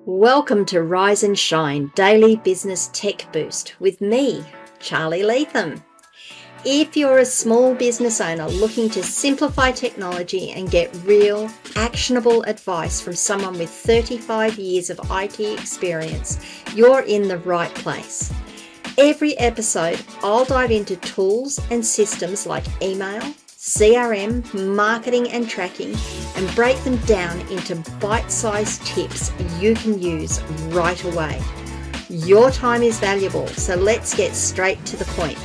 Welcome to Rise and Shine Daily Business Tech Boost with me, Charlie Latham. If you're a small business owner looking to simplify technology and get real, actionable advice from someone with 35 years of IT experience, you're in the right place. Every episode, I'll dive into tools and systems like email, CRM, marketing and tracking, and break them down into bite-sized tips you can use right away. Your time is valuable, so let's get straight to the point.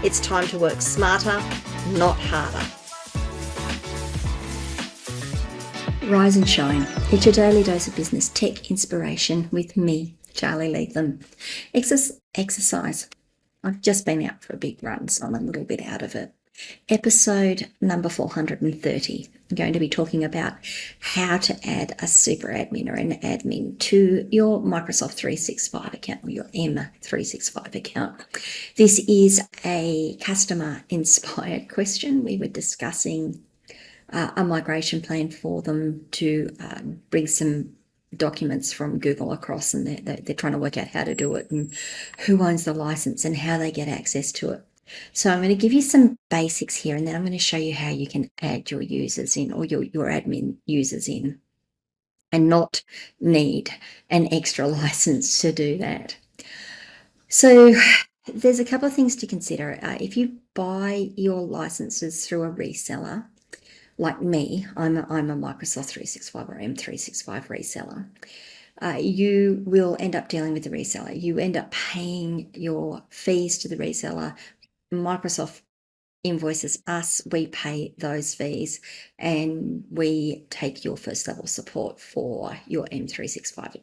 It's time to work smarter, not harder. Rise and Shine. It's your daily dose of business tech inspiration with me, Charlie Latham. Exercise. I've just been out for a big run, so I'm a little bit out of it. Episode number 430. I'm going to be talking about how to add a super admin or an admin to your Microsoft 365 account or your M365 account. This is a customer inspired question. We were discussing a migration plan for them to bring some documents from Google across, and they're trying to work out how to do it and who owns the license and how they get access to it. So I'm going to give you some basics here, and then I'm going to show you how you can add your users in, or your admin users in, and not need an extra license to do that. So there's a couple of things to consider. If you buy your licenses through a reseller, like me, I'm a Microsoft 365 or M365 reseller. You will end up dealing with the reseller. You end up paying your fees to the reseller. Microsoft invoices us, we pay those fees, and we take your first level support for your M365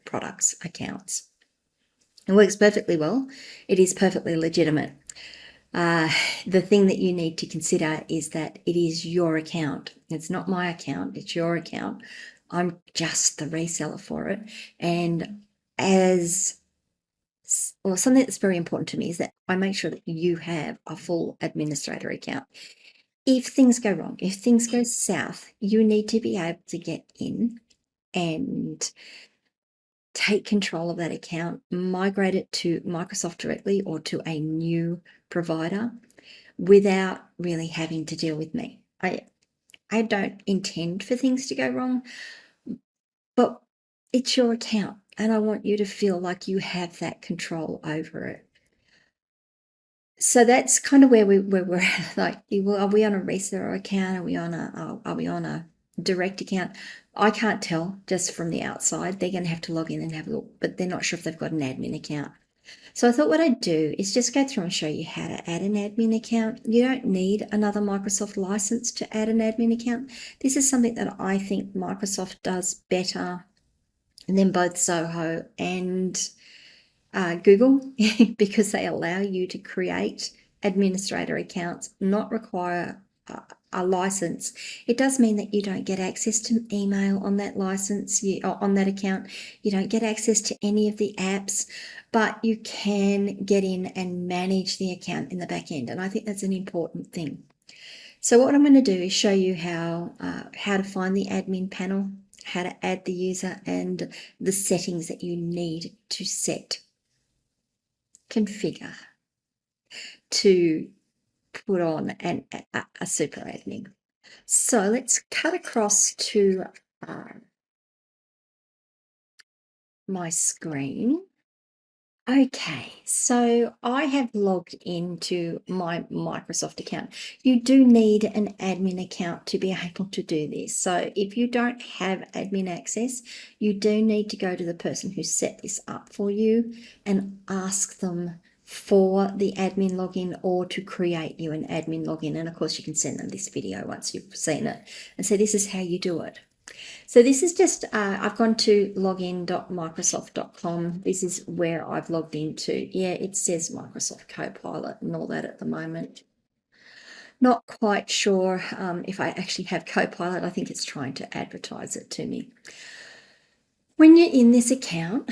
products, accounts. It works perfectly well. It is perfectly legitimate. The thing that you need to consider is that it is your account. It's not my account, it's your account. I'm just the reseller for it. And something that's very important to me is that I make sure that you have a full administrator account. If things go wrong, if things go south, you need to be able to get in and take control of that account, migrate it to Microsoft directly or to a new provider without really having to deal with me. I don't intend for things to go wrong, but it's your account, and I want you to feel like you have that control over it. So that's kind of where we're at. Like, are we on a reseller account? Are we on a direct account? I can't tell just from the outside. They're going to have to log in and have a look, but they're not sure if they've got an admin account. So I thought what I'd do is just go through and show you how to add an admin account. You don't need another Microsoft license to add an admin account. This is something that I think Microsoft does better than both Zoho and Google, because they allow you to create administrator accounts, not require a license. It does mean that you don't get access to email on that license, on that account. You don't get access to any of the apps, but you can get in and manage the account in the back end. And I think that's an important thing. So what I'm going to do is show you how to find the admin panel, how to add the user, and the settings that you need to configure to put on a super admin. So let's cut across to my screen. Okay, so I have logged into my Microsoft account. You do need an admin account to be able to do this. So if you don't have admin access, you do need to go to the person who set this up for you and ask them for the admin login or to create you an admin login. And of course, you can send them this video once you've seen it and say, this is how you do it. So this is just, I've gone to login.microsoft.com. This is where I've logged into. Yeah, it says Microsoft Copilot and all that at the moment. Not quite sure if I actually have Copilot. I think it's trying to advertise it to me. When you're in this account,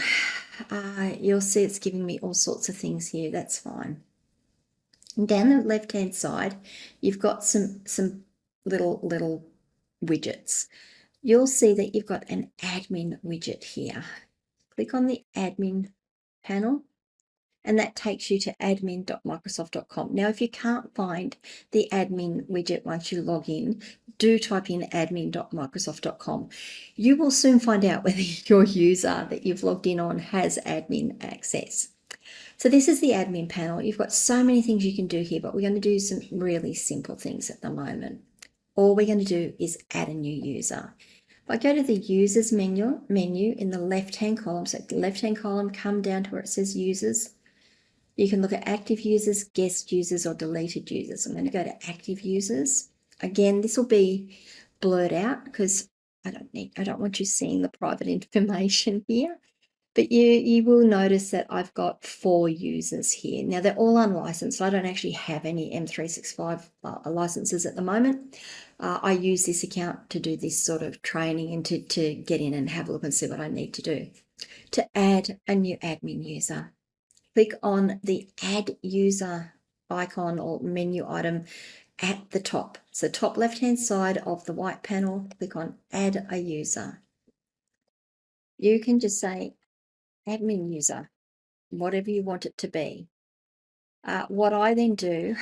you'll see it's giving me all sorts of things here. That's fine. And down the left-hand side, you've got some little widgets. You'll see that you've got an admin widget here. click on the admin panel, and that takes you to admin.microsoft.com. Now, if you can't find the admin widget once you log in, do type in admin.microsoft.com. You will soon find out whether your user that you've logged in on has admin access. So this is the admin panel. You've got so many things you can do here, but we're going to do some really simple things at the moment. All we're going to do is add a new user. If I go to the users menu in the left-hand column, so the left-hand column, come down to where it says users. You can look at active users, guest users, or deleted users. I'm going to go to active users. Again, this will be blurred out because I don't want you seeing the private information here. But you will notice that I've got 4 users here. Now, they're all unlicensed. I don't actually have any M365 licenses at the moment. I use this account to do this sort of training and to get in and have a look and see what I need to do. To add a new admin user, click on the Add User icon or menu item at the top. So top left-hand side of the white panel, click on Add a User. You can just say admin user, whatever you want it to be. What I then do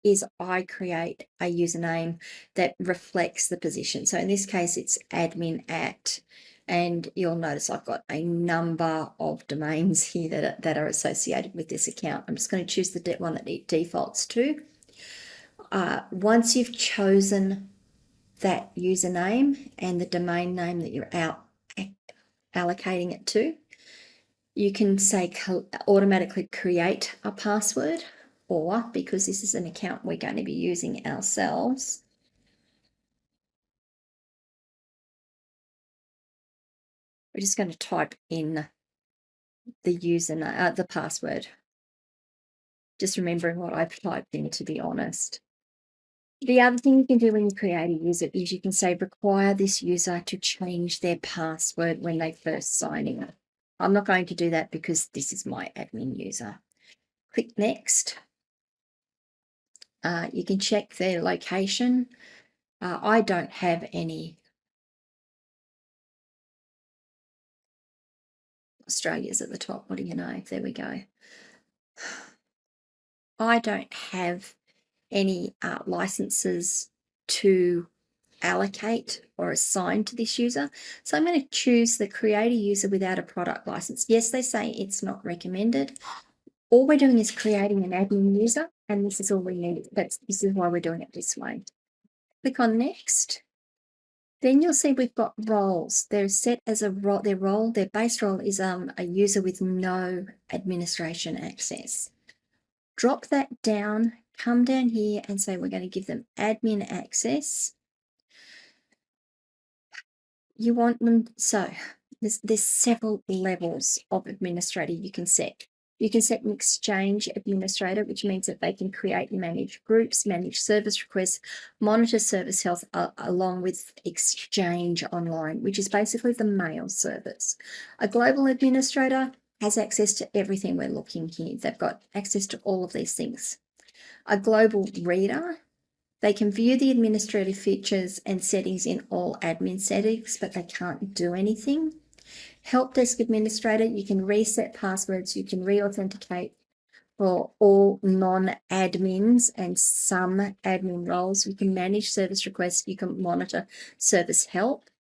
is I create a username that reflects the position. So in this case, it's admin at, and you'll notice I've got a number of domains here that are associated with this account. I'm just going to choose the one that it defaults to. Once you've chosen that username and the domain name that you're allocating it to, you can say automatically create a password, or because this is an account we're going to be using ourselves, we're just going to type in the username, the password. Just remembering what I've typed in, to be honest. The other thing you can do when you create a user is you can say require this user to change their password when they first sign in. I'm not going to do that because this is my admin user. Click next. You can check their location. I don't have any. Australia's at the top. What do you know? There we go. I don't have any licenses to allocate or assign to this user. So I'm going to choose the create a user without a product license. Yes, they say it's not recommended. All we're doing is creating an admin user, and this is all we need. This is why we're doing it this way. Click on next. Then you'll see we've got roles. They're set as a role. Their base role is a user with no administration access. Drop that down, come down here and say we're going to give them admin access. You want them, so there's several levels of administrator you can set. You can set an exchange administrator, which means that they can create and manage groups, manage service requests, monitor service health, along with Exchange Online, which is basically the mail service. A global administrator has access to everything we're looking here. They've got access to all of these things. A global reader, they can view the administrative features and settings in all admin settings, but they can't do anything. Help desk administrator, you can reset passwords, you can re-authenticate for all non-admins and some admin roles. You can manage service requests, you can monitor service help.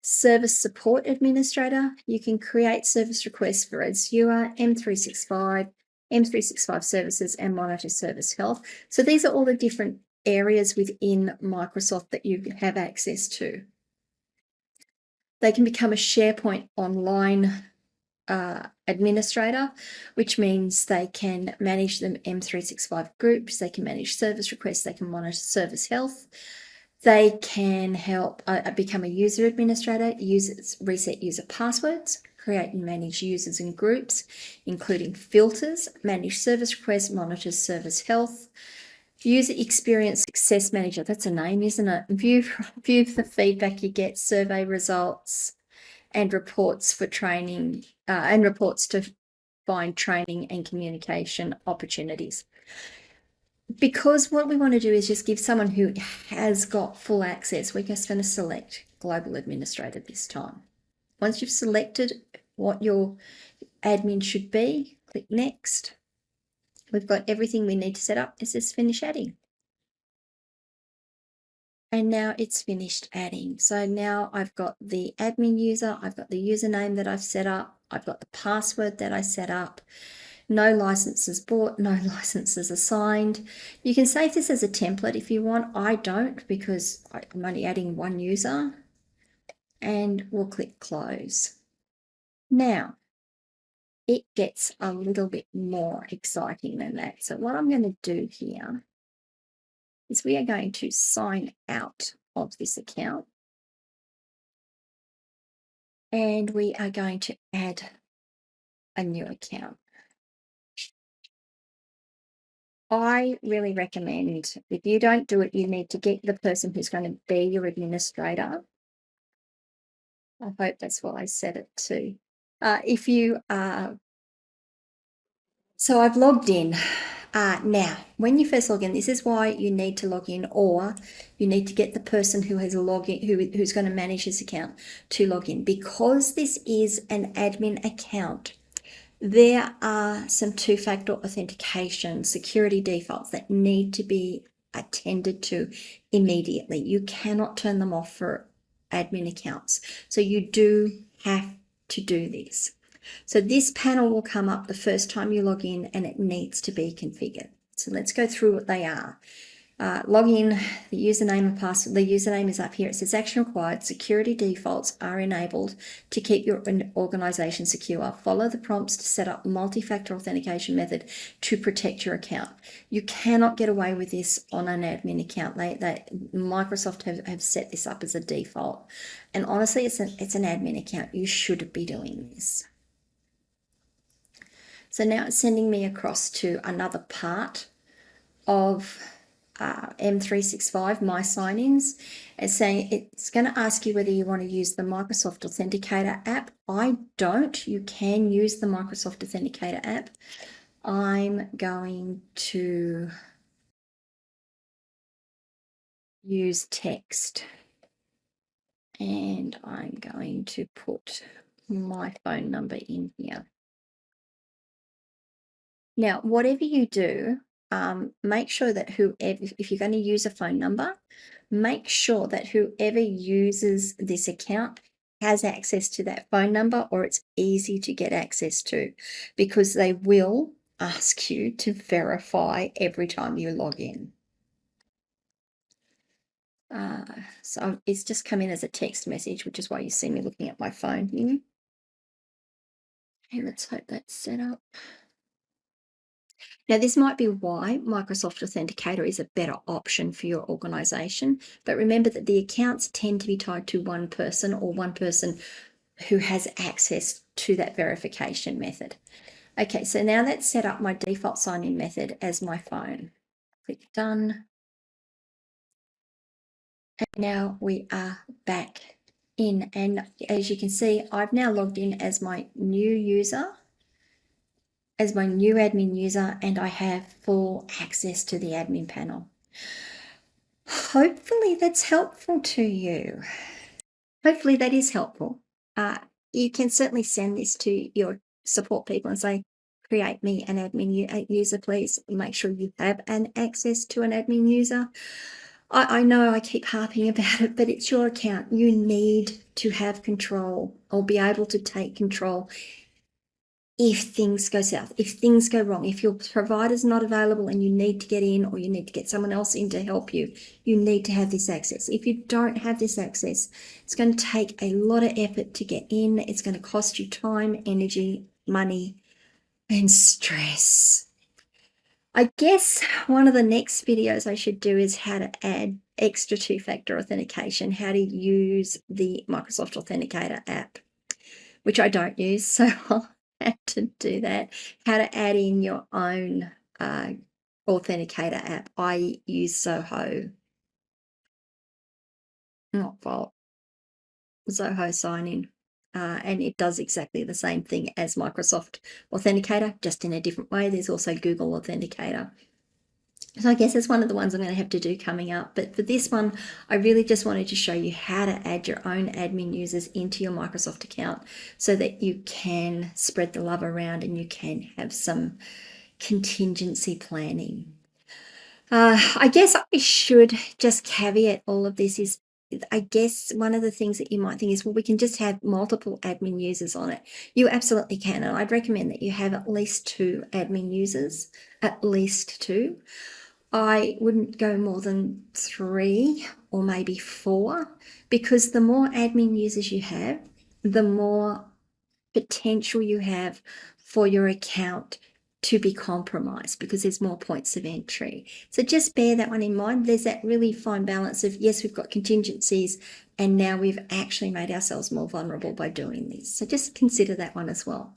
Service support administrator, you can create service requests for Azure, M365, M365 services, and monitor service health. So these are all the different areas within Microsoft that you have access to. They can become a SharePoint Online administrator, which means they can manage them M365 groups, they can manage service requests, they can monitor service health, they can help become a user administrator, reset user passwords, create and manage users and groups, including filters, manage service requests, monitor service health. User Experience Success Manager, that's a name, isn't it? View the feedback you get, survey results, and reports for training, and reports to find training and communication opportunities. Because what we want to do is just give someone who has got full access, we're just going to select Global Administrator this time. Once you've selected what your admin should be, click next. We've got everything we need to set up. It says finish adding. And now it's finished adding. So now I've got the admin user, I've got the username that I've set up, I've got the password that I set up, no licenses bought, no licenses assigned. You can save this as a template if you want. I don't, because I'm only adding one user. And we'll click close. Now, it gets a little bit more exciting than that. So what I'm going to do here is we are going to sign out of this account. And we are going to add a new account. I really recommend, if you don't do it, you need to get the person who's going to be your administrator. I hope that's what I set it to. If you are, so I've logged in. Now, when you first log in, this is why you need to log in, or you need to get the person who has logged in, who's going to manage this account to log in. Because this is an admin account, there are some two-factor authentication security defaults that need to be attended to immediately. You cannot turn them off for admin accounts. So you do have to do this. So this panel will come up the first time you log in, and it needs to be configured. So let's go through what they are. Log in, the username and password. The username is up here. It says action required. Security defaults are enabled to keep your organization secure. Follow the prompts to set up multi-factor authentication method to protect your account. You cannot get away with this on an admin account. Microsoft have set this up as a default. And honestly, it's an admin account. You should be doing this. So now it's sending me across to another part of M365, my sign-ins. It's saying it's going to ask you whether you want to use the Microsoft Authenticator app. I don't. You can use the Microsoft Authenticator app. I'm going to use text, and I'm going to put my phone number in here. Now, whatever you do, make sure that if you're going to use a phone number, make sure that whoever uses this account has access to that phone number, or it's easy to get access to, because they will ask you to verify every time you log in. So it's just come in as a text message, which is why you see me looking at my phone here. Okay, let's hope that's set up. Now, this might be why Microsoft Authenticator is a better option for your organization, but remember that the accounts tend to be tied to one person, or one person who has access to that verification method. Okay, so now let's set up my default sign-in method as my phone. Click done. And now we are back in, and as you can see, I've now logged in as my new user, as my new admin user, and I have full access to the admin panel. Hopefully that's helpful to you. Hopefully that is helpful. You can certainly send this to your support people and say, create me an admin user, please. Make sure you have an access to an admin user. I know I keep harping about it, but it's your account. You need to have control, or be able to take control if things go south, if things go wrong, if your provider's not available and you need to get in, or you need to get someone else in to help you, you need to have this access. If you don't have this access, it's going to take a lot of effort to get in. It's going to cost you time, energy, money, and stress. I guess one of the next videos I should do is how to add extra two-factor authentication, how to use the Microsoft Authenticator app, which I don't use, so I'll have to do that. How to add in your own authenticator app. I use Zoho, not Vault, Zoho sign-in. And it does exactly the same thing as Microsoft Authenticator, just in a different way. There's also Google Authenticator. So I guess it's one of the ones I'm going to have to do coming up. But for this one, I really just wanted to show you how to add your own admin users into your Microsoft account so that you can spread the love around and you can have some contingency planning. I guess I should just caveat all of this is, I guess one of the things that you might think is, well, we can just have multiple admin users on it. You absolutely can. And I'd recommend that you have at least 2 admin users, at least 2. I wouldn't go more than 3 or maybe 4, because the more admin users you have, the more potential you have for your account to be compromised, because there's more points of entry. So just bear that one in mind. There's that really fine balance of, yes, we've got contingencies, and now we've actually made ourselves more vulnerable by doing this. So just consider that one as well.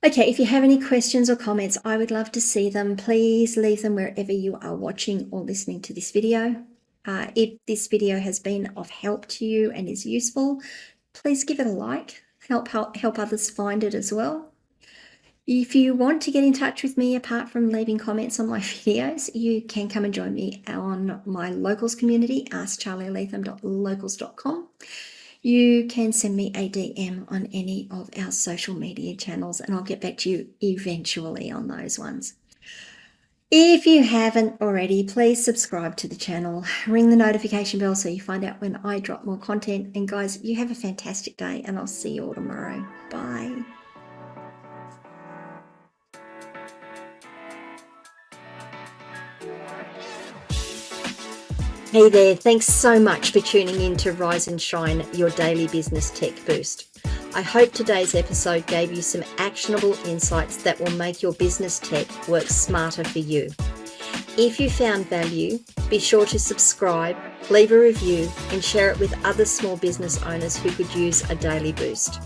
Okay, if you have any questions or comments, I would love to see them. Please leave them wherever you are watching or listening to this video. If this video has been of help to you and is useful, please give it a like. Help others find it as well. If you want to get in touch with me, apart from leaving comments on my videos, you can come and join me on my locals community, askcharlylatham.locals.com. You can send me a DM on any of our social media channels, and I'll get back to you eventually on those ones. If you haven't already, please subscribe to the channel, ring the notification bell so you find out when I drop more content. And guys, you have a fantastic day, and I'll see you all tomorrow. Bye. Hey there, thanks so much for tuning in to Rise and Shine, your daily business tech boost. I hope today's episode gave you some actionable insights that will make your business tech work smarter for you. If you found value, be sure to subscribe, leave a review, and share it with other small business owners who could use a daily boost.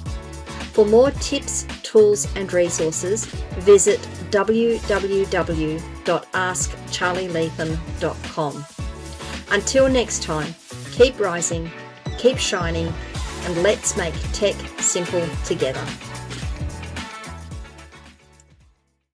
For more tips, tools, and resources, visit www.askcharlylatham.com. Until next time, keep rising, keep shining, and let's make tech simple together.